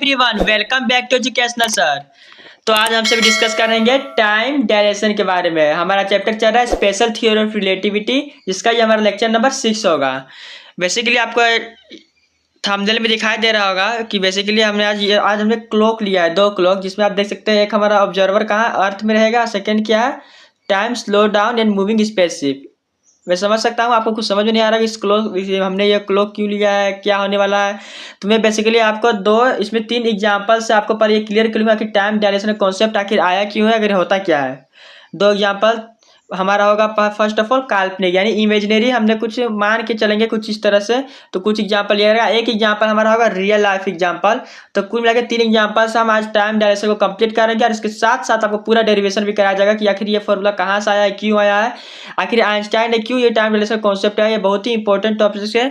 Everyone, welcome back to educational sir. तो आज हम सभी डिस्कस करेंगे टाइम डायरेक्शन के बारे में। हमारा चैप्टर चल रहा है स्पेशल थ्योरी ऑफ रिलेटिविटी, जिसका ये हमारा लेक्चर नंबर 6 होगा। बेसिकली आपको थंबनेल में दिखाई दे रहा होगा कि बेसिकली हमने आज हमने क्लॉक लिया है, 2 क्लॉक, जिसमें आप देख सकते हैं एक हमारा ऑब्जर्वर कहाँ अर्थ में रहेगा, सेकेंड क्या है time slow down and moving spaceship. मैं समझ सकता हूँ आपको कुछ समझ में नहीं आ रहा कि इस क्लॉक हमने ये क्लॉक क्यों लिया है, क्या होने वाला है। तो मैं बेसिकली आपको इसमें 3 एग्जांपल से आपको पर ये क्लियर करूँगा कि टाइम डायरेक्शन कॉन्सेप्ट आखिर आया क्यों है, अगर होता क्या है। 2 एग्जांपल हमारा होगा फर्स्ट ऑफ ऑल काल्पनिक यानी इमेजिनरी, हमने कुछ मान के चलेंगे कुछ इस तरह से, तो कुछ एग्जांपल ये रहेगा। एक एग्जांपल हमारा होगा रियल लाइफ एग्जांपल। तो कुल मिला के 3 एग्जांपल से हम आज टाइम डायरेक्शन को कंप्लीट करेंगे और इसके साथ साथ आपको पूरा डेरिवेशन भी कराया जाएगा कि आखिर ये फॉर्मूला कहाँ से आया है, क्यों आया है, आखिर आइंस्टाइन ने क्यों ये टाइम डायरेक्शन कॉन्सेप्ट है। ये बहुत ही इंपॉर्टेंट टॉपिक है।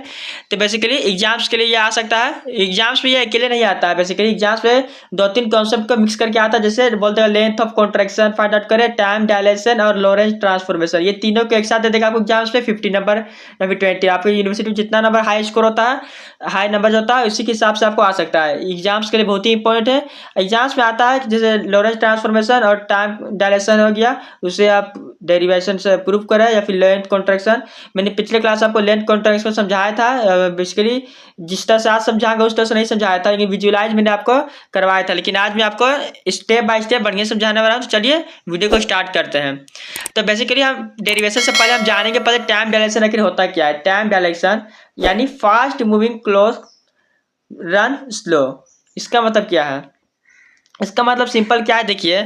तो बेसिकली एग्जाम्स के लिए ये आ सकता है, एग्जाम्स में ये अकेले नहीं आता है। बेसिकली एग्जाम्स में 2-3 कॉन्सेप्ट को मिक्स करके आता है, जैसे बोलते हैं length of contraction find out करें, टाइम डायलेशन और लॉरेंज ट्रांसफॉर्मेशन। ये तीनों को एक साथ दे देगा आपको एग्जाम्स पे 50 नंबर या फिर 20। आपको यूनिवर्सिटी में जितना नंबर हाई स्कोर होता है, हाई नंबर जो होता है, उसी के हिसाब से आपको आ सकता है। एग्जाम्स के लिए बहुत ही इंपॉर्टेंट है। एग्जाम्स में आता है जैसे लॉरेंज ट्रांसफॉर्मेशन और टाइम डायलेशन हो गया, उसे आप डेरिवेशन से प्रूव करें, या फिर लेंथ कॉन्ट्रैक्शन। मैंने पिछले क्लास आपको लेंथ कॉन्ट्रैक्शन समझाया था। बेसिकली जिस तरह से आज समझाऊंगा उस तरह से नहीं समझाया था, लेकिन विजुअलाइज मैंने आपको करवाया था। लेकिन आज मैं आपको स्टेप बाय स्टेप बढ़िया समझाने वाला हूँ। तो चलिए वीडियो को स्टार्ट करते हैं। तो बेसिकली हम डेरिवेशन से पहले हम जानेंगे पहले टाइम डायलेक्शन आखिर होता क्या है। टाइम डायलेक्शन यानी fast moving clock run slow. इसका मतलब क्या है? इसका मतलब सिंपल क्या है, देखिए।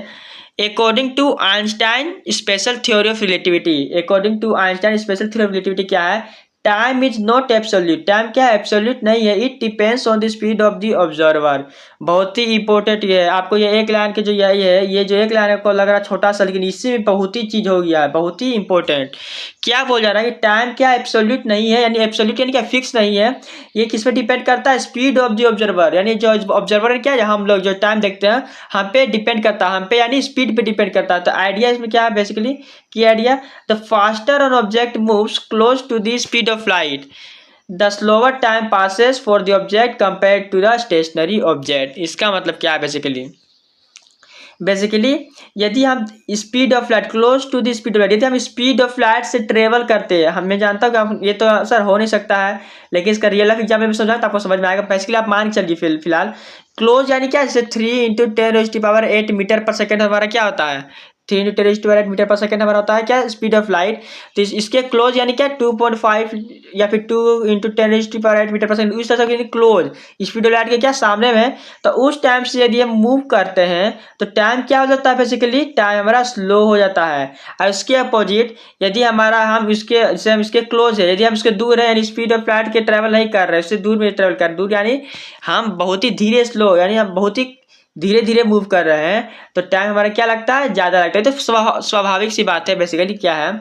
According to Einstein special theory of relativity, according to Einstein special theory of relativity क्या है, time is not absolute. Time क्या है? एब्सोल्यूट नहीं है। It depends on the speed of the observer. बहुत ही इंपॉर्टेंट ये है। आपको ये एक लाइन के जो यही है, ये जो एक लाइन आपको लग रहा है छोटा सा, लेकिन इससे भी बहुत ही चीज हो गया है, बहुत ही इंपॉर्टेंट। क्या बोल जा रहा है कि टाइम क्या एब्सोल्यूट नहीं है, यानी एब्सोल्यूट यानी क्या फिक्स नहीं है। ये किस पे डिपेंड करता है? स्पीड ऑफ द ऑब्जर्वर, यानी जो ऑब्जर्वर है क्या है, हम लोग जो टाइम देखते हैं हम पे डिपेंड करता है, हम पे यानी स्पीड पे डिपेंड करता है। तो आइडिया इसमें क्या है बेसिकली की idea, the faster an object moves close to the speed of light, the slower time passes for the object compare to the stationary object. इसका मतलब क्या है बेसिकली यदि हम speed of light close to the speed of light, यदि हम speed of light से travel करते हैं, हमें जानता हूँ कि ये तो सर हो नहीं सकता है, लेकिन इसका रियल लाइफ एग्जाम में समझा तो आपको समझ में आएगा। बेसिकली आप मान के चलिए फिलहाल क्लोज यानी क्या, जैसे 3 × 10⁸ मीटर पर सेकेंड हमारा क्या होता है, 3 × 10⁸ मीटर पर सेकेंड हमारा होता है क्या, स्पीड ऑफ लाइट। तो इसके क्लोज यानी क्या 2.5 या फिर 2 × 10⁸ मीटर पर सेकेंड, उस तरह से क्लोज स्पीड ऑफ लाइट के क्या सामने में। तो उस टाइम से यदि हम मूव करते हैं तो टाइम क्या हो जाता है, बेसिकली टाइम हमारा स्लो हो जाता है। और उसके अपोजिट यदि हमारा हम इसके जैसे हम इसके क्लोज है, यदि हम इसके दूर है, यानी स्पीड ऑफ लाइट के ट्रैवल नहीं कर रहे, उससे दूर में ट्रैवल कर, दूर यानी हम बहुत ही धीरे स्लो, यानी हम बहुत ही धीरे धीरे मूव कर रहे हैं, तो टाइम हमारा क्या लगता है, ज़्यादा लगता है। तो स्वाभाविक सी बात है। बेसिकली क्या है,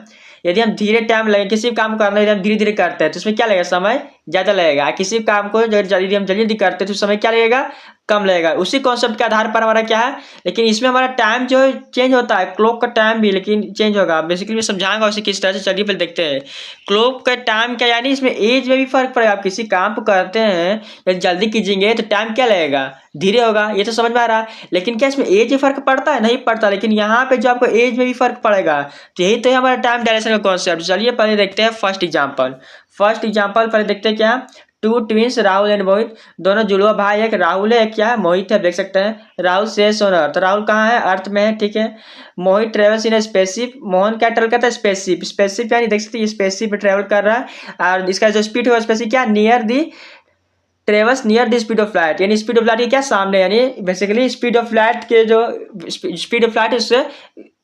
यदि हम धीरे टाइम लगे किसी भी काम करना, यदि हम धीरे धीरे करते हैं तो उसमें क्या लगेगा, समय ज़्यादा लगेगा। किसी काम को यदि हम जल्दी जल्दी करते हैं तो समय क्या लगेगा, कम लगेगा। उसी कॉन्सेप्ट के आधार पर हमारा क्या है, लेकिन इसमें हमारा टाइम जो चेंज होता है, क्लॉक का टाइम भी लेकिन चेंज होगा। बेसिकली मैं समझाऊंगा उसे किस तरह से। चलिए पहले देखते हैं क्लॉक का टाइम क्या, यानी इसमें एज में भी फर्क पड़ेगा। आप किसी काम को करते हैं यदि जल्दी कीजिएंगे तो टाइम क्या लगेगा, धीरे होगा, ये तो समझ में आ रहा है। लेकिन क्या इसमें एज में फर्क पड़ता है? नहीं पड़ता। लेकिन यहाँ पे जो आपको एज में भी फर्क पड़ेगा, तो यही तो है हमारा टाइम डायरेक्शन का कॉन्सेप्ट। चलिए पहले देखते हैं फर्स्ट एग्जाम्पल पहले देखते हैं क्या, 2 ट्विंस राहुल एंड मोहित, दोनों जुड़वा भाई, एक राहुल है, एक क्या है, मोहित है। देख सकते हैं Rahul sails on earth, Rahul कहाँ है, अर्थ में है, ठीक है। Mohit travels in spaceship, Mohan क्या ट्रेवल करता है, स्पेसशिप यानी देख सकते हैं स्पेसशिप पे ट्रेवल कर रहा है। और इसका जो स्पीड है स्पेसशिप क्या, near the travels near the speed of light, यानी स्पीड ऑफ लाइट के क्या सामने, यानी बेसिकली स्पीड ऑफ लाइट के जो स्पीड ऑफ लाइट है उससे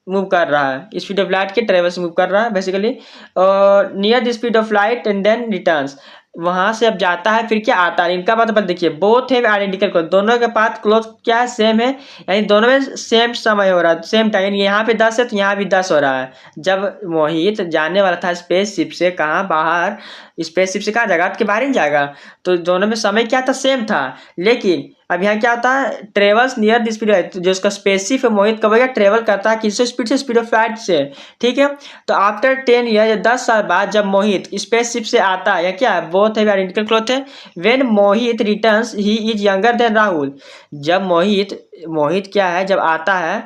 मूव कर रहा है, स्पीड ऑफ लाइट के ट्रेवल्स मूव कर रहा है बेसिकली। और near the speed of light and then returns, वहां से अब जाता है फिर क्या आता है। इनका मतलब देखिए बोथ है आइडेंटिकल क्लॉक, दोनों के पास क्लॉक क्या है, सेम है, यानी दोनों में सेम समय हो रहा है, सेम टाइम। यहाँ पे 10 है तो यहाँ भी 10 हो रहा है। जब मोहित जाने वाला था स्पेसशिप से, कहाँ बाहर, स्पेसशिप से कहाँ जगत के बाहर ही जाएगा, तो दोनों में समय क्या था, सेम था। लेकिन अब यहाँ क्या होता है, ट्रेवल्स नियर द स्पीड है, जो उसका स्पेसिफिक है मोहित कब ट्रेवल करता है किससे स्पीड से, स्पीड ऑफ लाइट से, ठीक है। तो आफ्टर 10 ईयर या 10 साल बाद जब मोहित स्पेसशिप से आता है, या क्या है, बोथ है आइडेंटिकल क्लोथ है। When Mohit returns he is younger than Rahul. जब मोहित क्या है, जब आता है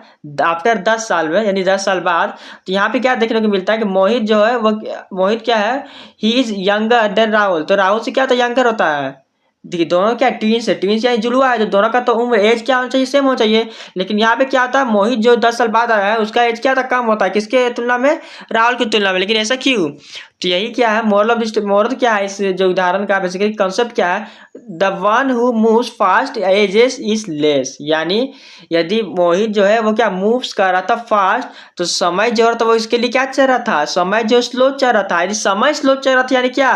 आफ्टर 10 साल में, यानी 10 साल बाद, तो यहाँ पे क्या देखने को मिलता है कि मोहित जो है वो, मोहित क्या है, he is younger than Rahul. तो राहुल से क्या होता है, यंगर होता है। देखिए दोनों क्या टीन्स है, टीन्स या जुड़वा है, जो दोनों का तो उम्र एज क्या होना चाहिए, सेम होना चाहिए। लेकिन यहाँ पे क्या होता है, मोहित जो 10 साल बाद आया है उसका एज क्या था, कम होता है किसके तुलना में, राहुल की तुलना में। लेकिन ऐसा क्यों, तो यही क्या है मोरल ऑफ दिस, मोरल क्या है इस जो उदाहरण का बेसिकली कंसेप्ट क्या है, the one who moves fast ages is less. यानी यदि मोहित जो है वो क्या मूव्स कर रहा था फास्ट, तो समय जो था वो इसके लिए क्या चल रहा था, समय जो स्लो चल रहा था। यदि समय स्लो चल रहा था यानी क्या,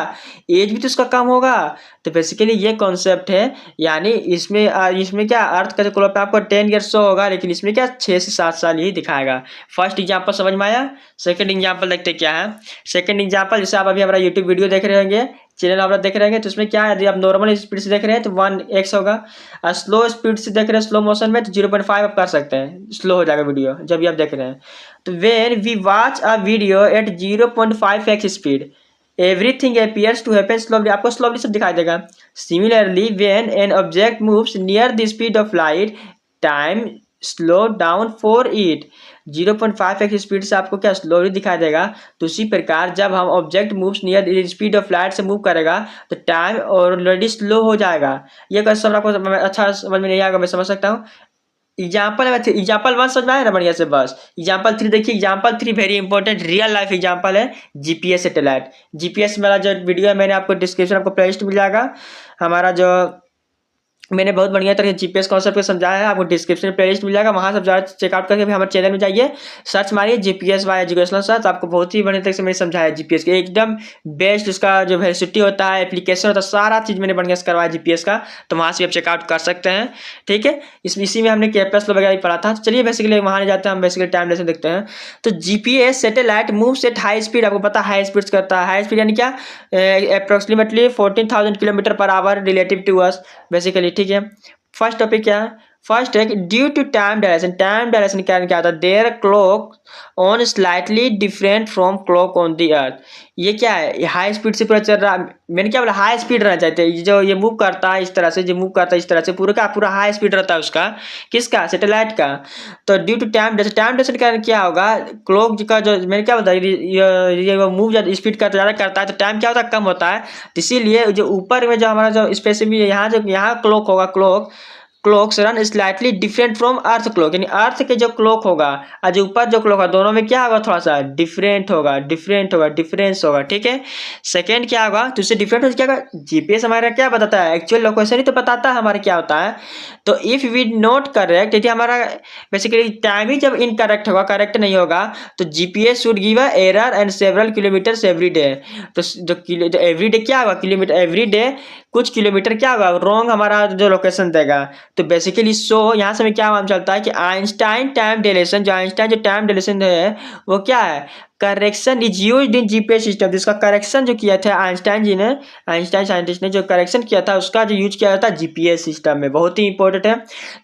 एज भी तो उसका कम होगा। तो बेसिकली ये कॉन्सेप्ट है। यानी इसमें क्या अर्थ का जो क्लोप पे आपको 10 ईयर शो होगा, लेकिन इसमें क्या 6 से 7 साल ही दिखाएगा। फर्स्ट एग्जांपल समझ में आया। सेकंड एग्जांपल देखते क्या है। सेकंड एग्जांपल, जैसे आप अभी हमारा यूट्यूब वीडियो देख रहे होंगे, चैनल आप देख रहे होंगे, तो उसमें क्या है, यदि आप नॉर्मल स्पीड से देख रहे हैं तो 1x होगा, और स्लो स्पीड से देख रहे हैं स्लो मोशन में तो 0.5 आप कर सकते हैं, स्लो हो जाएगा वीडियो जब भी आप देख रहे हैं। तो when we watch a video at 0.5x speed everything appears to happen slowly, आपको स्लोली सब दिखाई देगा। Similarly when an object moves near the speed of light time slow down for it. 0.5x speed से आपको क्या slowly दिखाई देगा। तो उसी प्रकार जब हम object moves near the speed of light से मूव करेगा तो टाइम ऑलरेडी स्लो हो जाएगा। ये क्वेश्चन आपको अच्छा समझ में नहीं आएगा, मैं समझ सकता हूँ। एग्जाम्पल 1 समझ में आया ना बढ़िया से। बस एग्जाम्पल 3 देखिए। Example 3 very important real life example है, जीपीएस सैटेलाइट। जीपीएस वाला जो वीडियो है मैंने आपको डिस्क्रिप्शन, आपको प्लेलिस्ट मिल जाएगा। हमारा जो मैंने बहुत बढ़िया तरह जीपीएस कॉन्सेप्ट को समझाया है, आपको डिस्क्रिप्शन में प्लेलिस्ट मिल जाएगा, वहाँ सब जाकर चेकआउट करके भी हमारे चैनल में जाइए, सर्च मारिए जीपीएस वाई एजुकेशनल सर्च, आपको बहुत ही बढ़िया तरीके से मैंने समझाया जीपीएस के एकदम बेस्ट। उसका जो वेरिसिटी होता है, एप्लीकेशन होता है, सारा चीज़ मैंने बढ़िया से करवाया जीपीएस का, तो वहाँ से आप चेकआउट कर सकते हैं। ठीक है, इसी में हमने केप्लस वगैरह भी पढ़ा था। चलिए बेसिकली वहाँ नहीं जाते हैं, हम बेसिकली टाइम लेसन देखते हैं। तो GPS satellite moves at high speed, आपको पता है हाई स्पीड करता है। हाई स्पीड यानी क्या, approximately 14,000 kilometre per hour relative to us basically. ठीक है, फर्स्ट टॉपिक क्या है, फर्स्ट है कि due to time direction. Time direction के कारण क्या होता है, there clock on slightly different from clock on the earth. ये क्या है, हाई स्पीड से पूरा चल रहा, मैंने क्या बोला, हाई स्पीड रहना चाहते हैं। जो ये मूव करता है इस तरह से, जो मूव करता है इस तरह से, पूरा का पूरा हाई स्पीड रहता है उसका, किसका, सैटेलाइट का। तो ड्यू टू टाइम डायरेक्शन के कारण क्या होगा, क्लॉक का जो मैंने क्या बताया, ये वो मूव स्पीड का ज़्यादा करता है तो टाइम क्या होता है, कम होता है। तो इसीलिए जो ऊपर में जो हमारा जो स्पेसिफिक यहाँ जो यहाँ क्लॉक होगा, clocks run slightly different from earth clock, यानी अर्थ के जो क्लॉक होगा और जो ऊपर जो क्लॉक है, दोनों में क्या होगा, थोड़ा सा डिफरेंट होगा, डिफरेंस होगा। ठीक है, सेकेंड क्या होगा, तो इससे डिफरेंट हो क्या होगा, जीपीएस हमारा क्या बताता है, एक्चुअल लोकेशन ही तो बताता है हमारा क्या होता है। तो इफ वी नॉट करेक्ट, यदि हमारा बेसिकली टाइम ही जब इनकरेक्ट होगा, करेक्ट नहीं होगा, तो GPS should give a error and several kilometres every day. तो जो एवरी डे क्या होगा, किलोमीटर एवरी डे कुछ किलोमीटर क्या होगा, रॉन्ग हमारा जो लोकेशन देगा। तो बेसिकली यहाँ से हमें क्या मालूम चलता है कि आइंस्टाइन टाइम डिलेशन, जो आइंस्टाइन जो टाइम डिलेशन है वो क्या है, correction is used in GPS system. जिसका करेक्शन जो किया था आइंस्टाइन जी ने, आइंस्टाइन साइंटिस्ट ने जो करेक्शन किया था उसका जो यूज किया जाता है जीपीएस सिस्टम में, बहुत ही इंपॉर्टेंट है।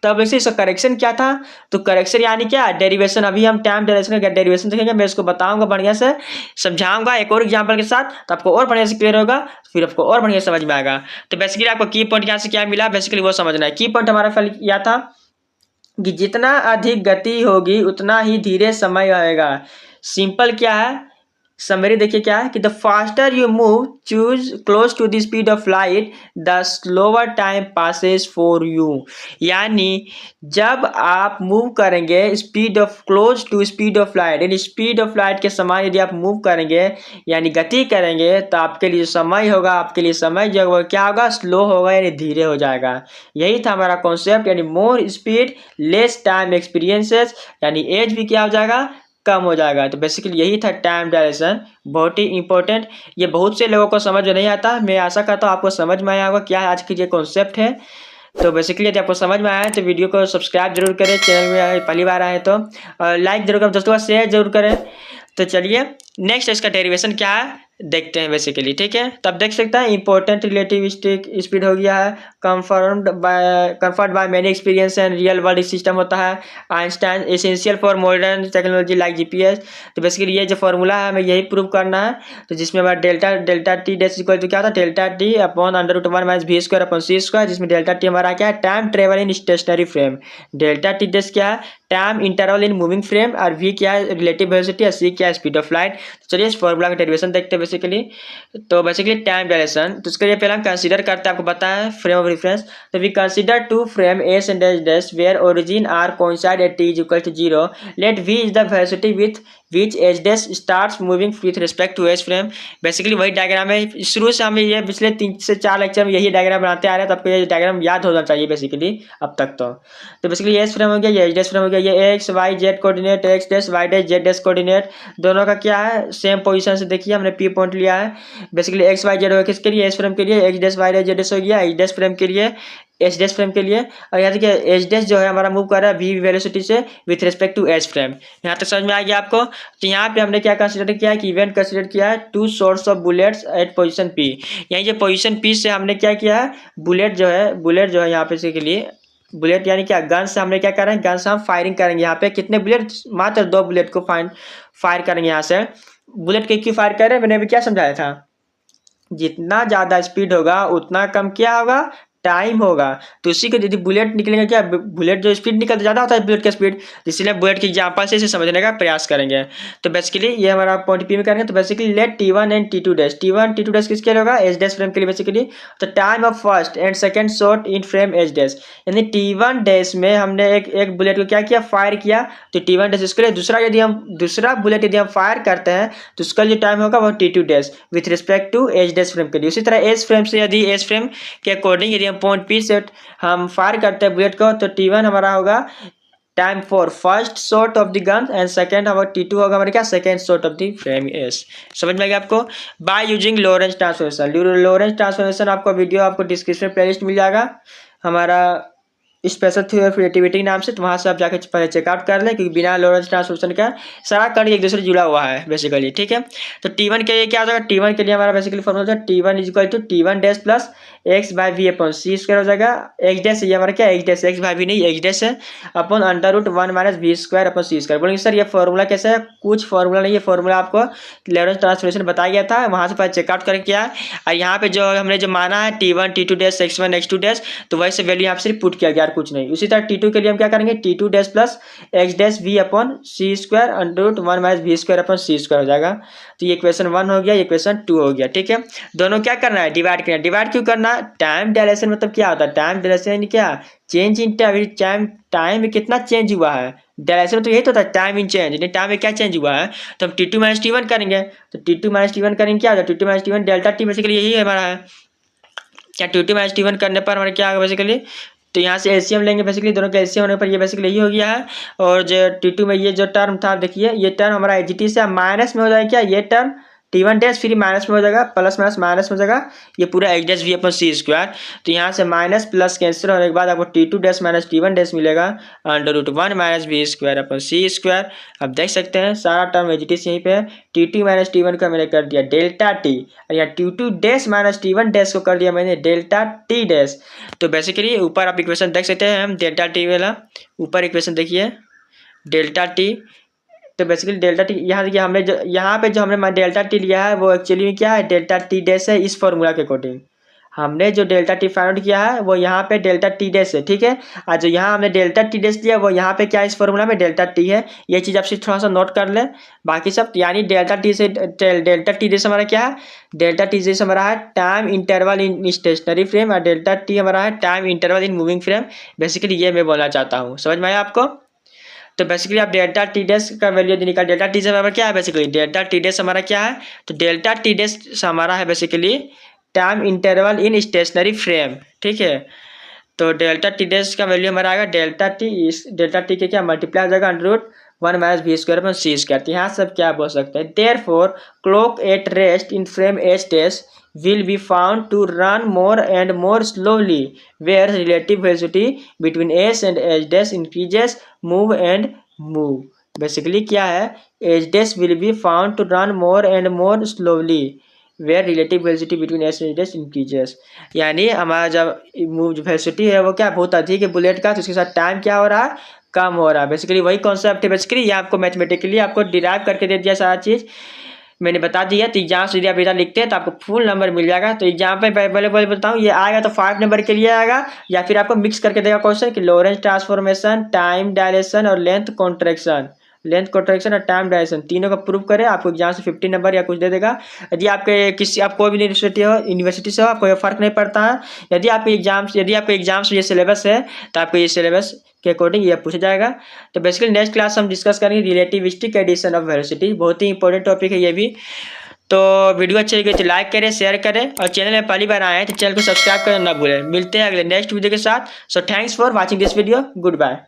तब वैसे इसका करेक्शन क्या था, तो करेक्शन यानी क्या, डेरिवेशन। अभी हम टाइम डिलेशन का डेरिवेशन देखेंगे, मैं इसको बताऊंगा बढ़िया से, समझाऊंगा एक और एग्जाम्पल के साथ, तो आपको और बढ़िया से क्लियर होगा, फिर आपको और बढ़िया समझ में आएगा। तो बेसिकली आपको की पॉइंट यहाँ से क्या मिला, बेसिकली वो समझना है। की पॉइंट हमारा फल यह था कि जितना अधिक गति होगी उतना ही धीरे समय आएगा। सिंपल क्या है, समरी देखिए क्या है कि the faster you move choose close to the speed of light the slower time passes for you. यानी जब आप मूव करेंगे speed of close to speed of light, यानी स्पीड ऑफ लाइट के समान यदि आप मूव करेंगे यानी गति करेंगे, तो आपके लिए समय होगा, आपके लिए समय जो होगा क्या होगा, स्लो होगा यानी धीरे हो जाएगा। यही था हमारा कॉन्सेप्ट, यानी more speed less time experiences, यानी एज भी क्या हो जाएगा, कम हो जाएगा। तो बेसिकली यही था टाइम डायरेक्शन, बहुत ही इंपॉर्टेंट। ये बहुत से लोगों को समझ नहीं आता, मैं आशा करता हूँ आपको समझ में आया होगा क्या आज की ये कॉन्सेप्ट है। तो बेसिकली यदि आपको समझ में आया तो वीडियो को सब्सक्राइब जरूर करें, चैनल में पहली बार आए तो लाइक जरूर करें, दोस्तों शेयर जरूर करें। तो चलिए नेक्स्ट इसका डेरिवेशन क्या है देखते हैं बेसिकली, ठीक है। तब देख सकते हैं इंपॉर्टेंट रिलेटिविस्टिक स्पीड हो गया है, conferred by many experience and real world system होता है, Einstein essential for modern technology like GPS. तो बेसिकली ये जो फॉर्मूला है हमें यही प्रूव करना है। तो जिसमें हमारा delta T dash equal to क्या होता है, delta T upon under root 1 minus V square upon C square, जिसमें डेल्टा टी हमारा क्या है, time travel in stationary frame. Delta T dash क्या है, time interval in moving frame, और वी क्या है, रिलेटिव वेलोसिटी, और सी क्या है, स्पीड ऑफ लाइट। तो चलिए इस फॉर्मूला का डेरिवेशन देखते हैं बेसिकली। तो बेसिकली टाइम डायरेक्शन, तो उसके लिए पहले हम कंसीडर करते हैं, आपको बताया फ्रेम ऑफ रेफरेंस। तो we consider two frame S and H dash where origin are coincide at T is equal to 0। Let V is the velocity with which H dash starts moving with respect to H frame. Basically वही diagram है, शुरू से हमें ये पिछले 3 से 4 lecture में यही डायग्राम बनाते आ रहे हैं, तो आपको ये डायग्राम याद होना चाहिए बेसिकली अब तक। तो बेसिकली एच फ्रेम हो गया, ये एच डैश फ्रेम हो गया, ये X Y Z coordinate, X dash Y dash Z dash coordinate दोनों का क्या है, सेम पोजीशन से देखिए हमने पी पॉइंट लिया है। बेसिकली एक्स वाई जेड हो गया किसके लिए, एच फ्रेम के लिए, X dash Y dash Z dash हो गया एच डैश फ्रेम के लिए, एच डैश फ्रेम के लिए। और यहाँ देखिए एच डैश जो है हमारा मूव कर रहा है वी वेलोसिटी से with respect to H frame. यहाँ तक समझ में आ गया आपको। तो यहाँ पे हमने क्या कंसिडर किया है कि इवेंट कंसिडर किया है two source of bullets at position P. यहाँ जो पोजीशन पी से हमने क्या किया है, बुलेट जो है यहाँ पे के लिए बुलेट यानी क्या, गन से हमने क्या कर रहे हैं, गन से हम फायरिंग करेंगे। यहाँ पे कितने बुलेट, मात्र 2 बुलेट को फायर करेंगे। यहाँ से बुलेट के क्यों फायर कर रहे हैं, मैंने अभी क्या समझाया था, जितना ज़्यादा स्पीड होगा उतना कम क्या होगा, टाइम होगा। तो उसी को यदि बुलेट निकलेंगे क्या, बुलेट जो स्पीड निकलता ज़्यादा होता है बुलेट का स्पीड, इसलिए बुलेट के एग्जाम्पल से इसे समझने का प्रयास करेंगे। तो बेसिकली ये हमारा पॉइंट पी में करेंगे। तो basically let T1 and T2 dash, T1 T2 dash किसके लिए होगा, एच डैश फ्रेम के लिए बेसिकली। तो time of first and second shot in frame H dash, यानी T1 डैश में हमने एक बुलेट को क्या किया, फायर किया। तो T1 डैश इसके लिए, दूसरा बुलेट यदि हम फायर करते हैं तो उसका जो टाइम होगा वो T2 dash with respect to H dash frame के लिए। उसी तरह एच फ्रेम से यदि एच फ्रेम के अकॉर्डिंग यदि पॉइंट पी से हम फायर करते हैं बुलेट को, तो T1 हमारा होगा time for first shot of the gun and second हमारा T2 होगा हमारे क्या, second shot of the frame S. समझ में आ गया आपको। By using Lorentz transformation, Lorentz transformation आपको वीडियो आपको डिस्क्रिप्शन प्लेलिस्ट मिल जाएगा हमारा स्पेशल थ्योरी ऑफ रिलेटिविटी नाम से, तो वहाँ से आप जाकर पहले चेकआउट कर लें, क्योंकि बिना लोरेंज ट्रांसफॉर्मेशन का सारा कर्व एक दूसरे से जुड़ा हुआ है बेसिकली, ठीक है। तो T1 के लिए क्या हो जाएगा, T1 के लिए हमारा बेसिकली फॉर्मूला है T1 is equal to T1 dash plus X by V upon C square हो जाएगा। एक्स डैश ये हमारा क्या, X dash, X by V नहीं एक्स डैश है, upon under root 1 minus V square upon C square. बोलेंगे sir ये formula कैसे है, कुछ फॉर्मूला नहीं है, फॉर्मूला आपको लोरेंज ट्रांसफॉर्मेशन बताया गया था, वहाँ से पहले चेकआउट करके किया है। और यहाँ पे जो हमने जो माना है T1 T2 dash x1 x2 dash, तो वैसे वैल्यू यहाँ पे सिर्फ पुट किया गया, कुछ नहीं। उसी तरह T2 के लिए हम क्या करेंगे, T2 dash plus X dash V upon C square under root 1 minus V square upon C square हो जाएगा। तो ये इक्वेशन 1 हो गया, ये इक्वेशन 2 हो गया, ठीक है। दोनों क्या करना है, डिवाइड करना है। डिवाइड क्यों करना है, टाइम डायरेक्शन मतलब क्या होता है, टाइम डायरेक्शन यानी क्या, चेंज इन टाइम, टाइम में कितना चेंज हुआ है, डायरेक्शन तो यही तो होता है टाइम इन चेंज, यानी टाइम में क्या चेंज हुआ है। तो हम T2 माइनस T1 करेंगे, तो T2 माइनस T1 करेंगे क्या होगा, T2 minus T1 delta T basically यही हमारा है। क्या T2 माइनस T1 करने पर हमारा क्या होगा बेसिकली, तो यहाँ से एलसीएम लेंगे बेसिकली, दोनों का एलसीएम होने पर ये बेसिकली यही हो गया है। और जो T2 में ये जो टर्म था देखिए, ये टर्म हमारा एजीटी से माइनस में हो जाएगा क्या, ये टर्म T1 डैश फिर माइनस में हो जाएगा, प्लस माइनस माइनस में हो जाएगा, ये पूरा X dash V upon C square. तो यहाँ से माइनस प्लस कैंसिल होने के बाद आपको T2 dash minus T1 dash मिलेगा under root 1 minus V square upon C square. अब देख सकते हैं सारा टर्म एजीटी से यहीं पे है। T2 माइनस T1 का मैंने कर दिया डेल्टा टी, और यहाँ T2 dash minus T1 dash को कर दिया मैंने डेल्टा टी डैश। तो बेसिकली ऊपर आप इक्वेशन देख सकते हैं, हम डेल्टा टी वाला ऊपर इक्वेशन देखिए डेल्टा टी। तो बेसिकली डेल्टा टी यहाँ देखिए, हमने जो यहाँ पे जो हमने डेल्टा टी लिया है वो एक्चुअली में क्या है, डेल्टा टी डैश है। इस फॉर्मूला के अकॉर्डिंग हमने जो डेल्टा टी फाइंड आउट किया है वो यहाँ पे डेल्टा टी डैश है, ठीक है। और जो यहाँ हमने डेल्टा टी डैश लिया वो यहाँ पे क्या है, इस फॉर्मूला में डेल्टा टी है। ये चीज़ आप सिर्फ थोड़ा सा नोट कर लें, बाकी सब यानी डेल्टा टी से डेल्टा टी डैश हमारा क्या है, डेल्टा टी डैश हमारा है time interval in stationary frame, और डेल्टा टी हमारा है time interval in moving frame. Basically ये मैं बोलना चाहता हूँ, समझ में आया आपको। तो बेसिकली आप डेल्टा टी डैश का वैल्यू यदि निकाल, डेल्टा टी डैश हमारा क्या है बेसिकली, डेल्टा टी डैश हमारा क्या है, तो डेल्टा टी डैश हमारा है basically time interval in stationary frame, ठीक है। तो डेल्टा टी डैश का वैल्यू हमारा आएगा डेल्टा टी, इस डेल्टा टी के क्या मल्टीप्लाई हो जाएगा under root 1 minus V square upon C square. तो यहाँ सब क्या बोल सकते हैं, therefore clock at rest in frame H dash will be found to run more and more slowly where relative velocity between s and h dash increases move and move। Basically क्या है, ages will be found to run more and more slowly where relative velocity between ages increases. यानी हमारा जब move velocity है वो क्या बहुत अधिक है बुलेट का, तो उसके साथ टाइम क्या हो रहा है, कम हो रहा है। बेसिकली वही कॉन्सेप्ट है, बेसिकली ये आपको मैथमेटिकली आपको डिराइव करके दे दिया सारा चीज़ मैंने बता दिया। तो एग्जाम से यदि आप इधर लिखते हैं तो आपको फुल नंबर मिल जाएगा। तो एग्जाम पे पहले बताऊँ ये आएगा तो 5 नंबर के लिए आएगा, या फिर आपको मिक्स करके देगा क्वेश्चन कि लॉरेंट ट्रांसफॉर्मेशन, टाइम डायलेशन और लेंथ कॉन्ट्रैक्शन, लेंथ कॉन्ट्रैक्शन और टाइम डायलेशन तीनों का प्रूव करें, आपको एग्जाम से 50 नंबर या कुछ दे देगा। यदि आपके किसी आप कोई भी यूनिवर्सिटी से हो आपको ये फर्क नहीं पड़ता है। यदि आपके एग्जाम्स ये सिलेबस है तो आपको ये सिलेबस के अकॉर्डिंग ये पूछा जाएगा। तो बेसिकली नेक्स्ट क्लास हम डिस्कस करेंगे रिलेटिविस्टिक एडिशन ऑफ वेलोसिटी, बहुत ही इंपॉर्टेंट टॉपिक है ये भी। तो वीडियो अच्छी लगी तो लाइक करें, शेयर करें, और चैनल में पहली बार आए हैं तो चैनल को सब्सक्राइब करना ना भूलें। मिलते हैं अगले नेक्स्ट वीडियो के साथ। So thanks for watching this video, good bye.